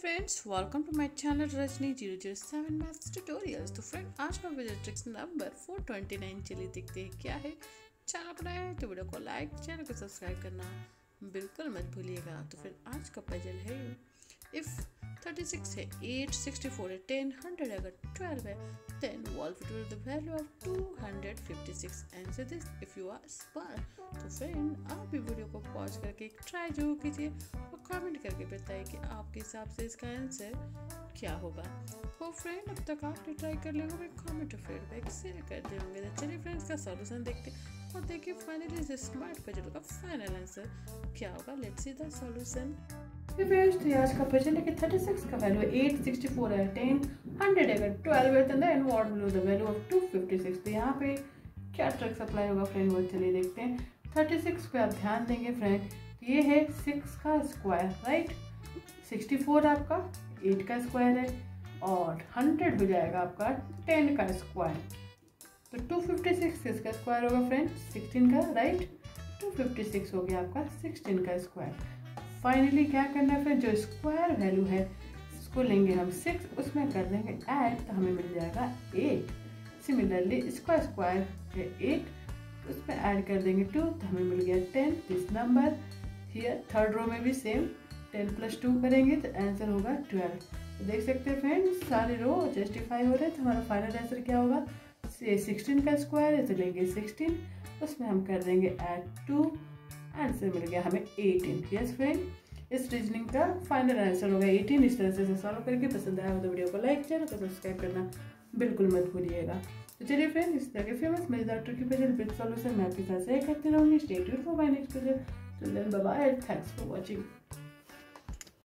Friends, welcome to my channel Rajni 007 maths tutorials. तो friend, आज का वीडियो ट्रिक्स नंबर 429। चलिए देखते हैं क्या है। चैनल पर आए तो वीडियो को लाइक, चैनल को सब्सक्राइब करना बिल्कुल मत भूलिएगा। तो फिर आज का पजल है, इफ़ 36 है 8, 64 है 10, 100 अगर 12 है, then solve it with the value of 256। Answer this if you are smart. तो फ्रेंड, आप भी वीडियो को पॉज करके एक ट्राई जरूर कीजिए और कमेंट करके बताइए कि आपके हिसाब से इसका आंसर क्या होगा। हो फ्रेंड, अब तक आपने ट्राई कर लिया होगा, कमेंट और फीडबैक शेयर कर दिए होंगे। तो चलिए फ्रेंड्स, का सॉल्यूशन देखते हैं और देखिए फाइनली इस स्मार्ट पजल का फाइनल आंसर क्या होगा। Let's see the solution. Friends, तो आज का पजल है कि 36 का वैल्यू है 8, 64 है 10, 100 है 12 है, then what will be the value of 256। तो यहाँ पे क्या ट्रिक्स अप्लाई होगा फ्रेंड, वो चलिए देखते हैं। 36 पे आप ध्यान देंगे फ्रेंड, तो ये है 6 का स्क्वायर, राइट। 64 आपका 8 का स्क्वायर है और 100 हो जाएगा आपका 10 का स्क्वायर। तो 256 किसका स्क्वायर होगा फ्रेंड, 16 का, राइट। 256 हो गया आपका 16 का स्क्वायर। फाइनली क्या करना है फ्रेंड, जो स्क्वायर वैल्यू है उसको लेंगे हम 6, उसमें कर देंगे ऐड, तो हमें मिल जाएगा 8। सिमिलरली इसका स्क्वायर है 8, उसमें ऐड कर देंगे 2, तो हमें मिल गया 10। This number here third row में भी सेम 10 + 2 करेंगे तो आंसर होगा 12। तो देख सकते हैं फ्रेंड्स, सारे रो जस्टिफाई हो रहे हैं। तो हमारा फाइनल आंसर क्या होगा, 16 का स्क्वायर है तो लेंगे 16, उसमें हम कर देंगे ऐड 2, आंसर मिल गया हमें 18। यस फ्रेंड, इस रीजनिंग का फाइनल आंसर होगा 18। इस तरह से सॉल्व करके पसंद आया हो तो वीडियो को लाइक, चैनल को सब्सक्राइब करना बिल्कुल मत भूलिएगा। तो चलिए फ्रेंड, इस तरह के फेमस मजेदार ट्रिकी पजल विद सॉल्यूशन मैं आपके साथ शेयर करती रहूंगी। Stay tuned for my next puzzle. Till then, bye bye, thanks for watching.